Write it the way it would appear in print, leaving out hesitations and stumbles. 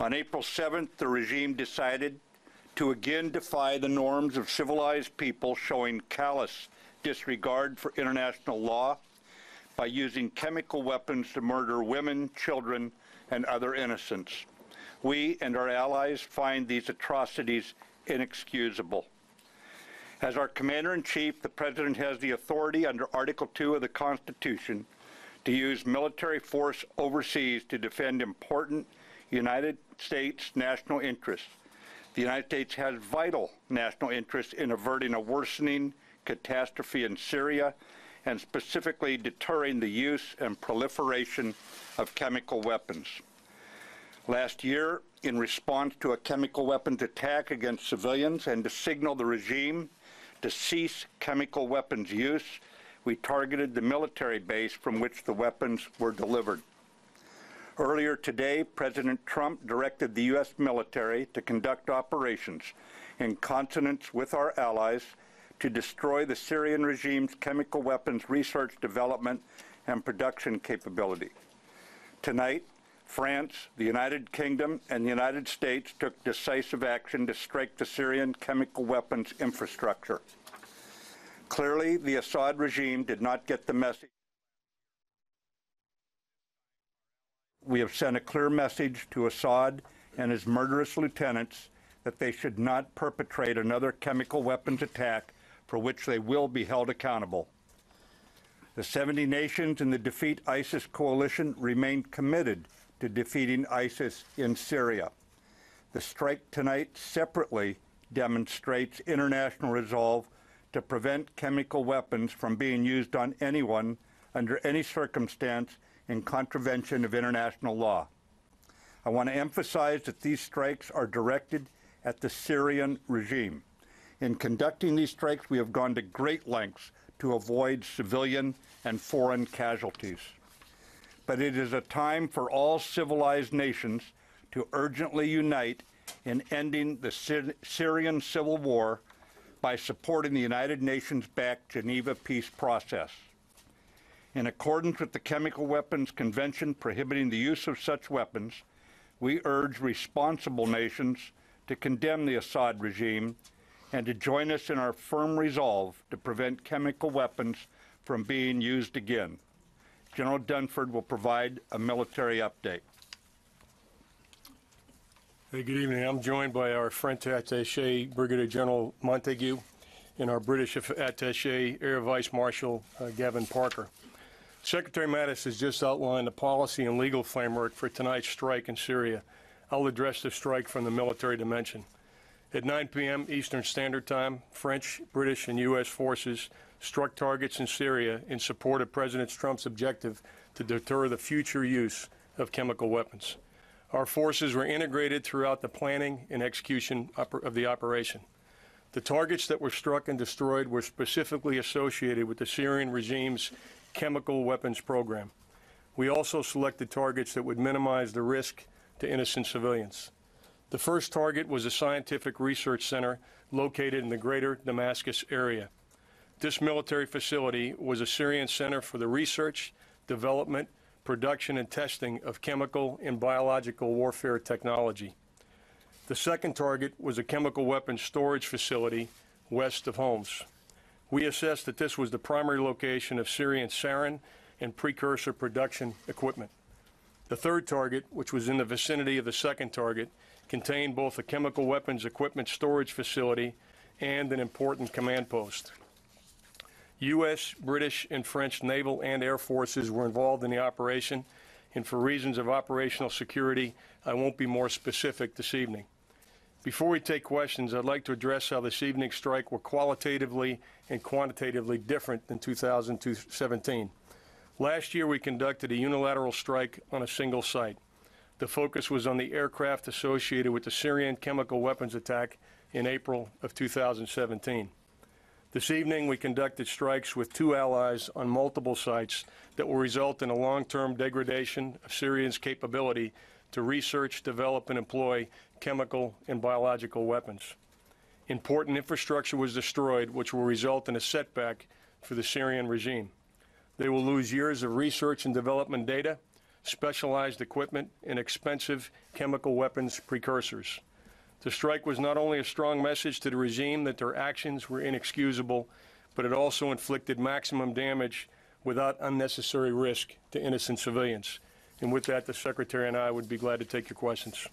On April 7th, the regime decided to again defy the norms of civilized people, showing callous disregard for international law by using chemical weapons to murder women, children, and other innocents. We and our allies find these atrocities inexcusable. As our Commander-in-Chief, the President has the authority under Article 2 of the Constitution to use military force overseas to defend important United States national interests. The United States has vital national interests in averting a worsening catastrophe in Syria and specifically deterring the use and proliferation of chemical weapons. Last year, in response to a chemical weapons attack against civilians and to signal the regime to cease chemical weapons use, we targeted the military base from which the weapons were delivered. Earlier today, President Trump directed the U.S. military to conduct operations in consonance with our allies to destroy the Syrian regime's chemical weapons research, development, and production capability. Tonight, France, the United Kingdom, and the United States took decisive action to strike the Syrian chemical weapons infrastructure. Clearly, the Assad regime did not get the message. We have sent a clear message to Assad and his murderous lieutenants that they should not perpetrate another chemical weapons attack for which they will be held accountable. The 70 nations in the Defeat ISIS coalition remain committed to defeating ISIS in Syria. The strike tonight separately demonstrates international resolve to prevent chemical weapons from being used on anyone under any circumstance in contravention of international law. I want to emphasize that these strikes are directed at the Syrian regime. In conducting these strikes, we have gone to great lengths to avoid civilian and foreign casualties. But it is a time for all civilized nations to urgently unite in ending the Syrian civil war by supporting the United Nations-backed Geneva peace process. In accordance with the Chemical Weapons Convention prohibiting the use of such weapons, we urge responsible nations to condemn the Assad regime and to join us in our firm resolve to prevent chemical weapons from being used again. General Dunford will provide a military update. Hey, good evening. I'm joined by our French attaché, Brigadier General Montague, and our British attaché, Air Vice Marshal Gavin Parker. Secretary Mattis has just outlined the policy and legal framework for tonight's strike in Syria. I'll address the strike from the military dimension. At 9 p.m. Eastern Standard Time, French, British, and U.S. forces struck targets in Syria in support of President Trump's objective to deter the future use of chemical weapons. Our forces were integrated throughout the planning and execution of the operation. The targets that were struck and destroyed were specifically associated with the Syrian regime's chemical weapons program. We also selected targets that would minimize the risk to innocent civilians. The first target was a scientific research center located in the greater Damascus area. This military facility was a Syrian center for the research, development, production, and testing of chemical and biological warfare technology. The second target was a chemical weapons storage facility west of Homs. We assessed that this was the primary location of Syrian sarin and precursor production equipment. The third target, which was in the vicinity of the second target, contained both a chemical weapons equipment storage facility and an important command post. U.S., British, and French naval and air forces were involved in the operation, and for reasons of operational security, I won't be more specific this evening. Before we take questions, I'd like to address how this evening's strike were qualitatively and quantitatively different than 2017. Last year, we conducted a unilateral strike on a single site. The focus was on the aircraft associated with the Syrian chemical weapons attack in April of 2017. This evening, we conducted strikes with two allies on multiple sites that will result in a long-term degradation of Syria's capability to research, develop, and employ chemical and biological weapons. Important infrastructure was destroyed, which will result in a setback for the Syrian regime. They will lose years of research and development data, specialized equipment, and expensive chemical weapons precursors. The strike was not only a strong message to the regime that their actions were inexcusable, but it also inflicted maximum damage without unnecessary risk to innocent civilians. And with that, the Secretary and I would be glad to take your questions.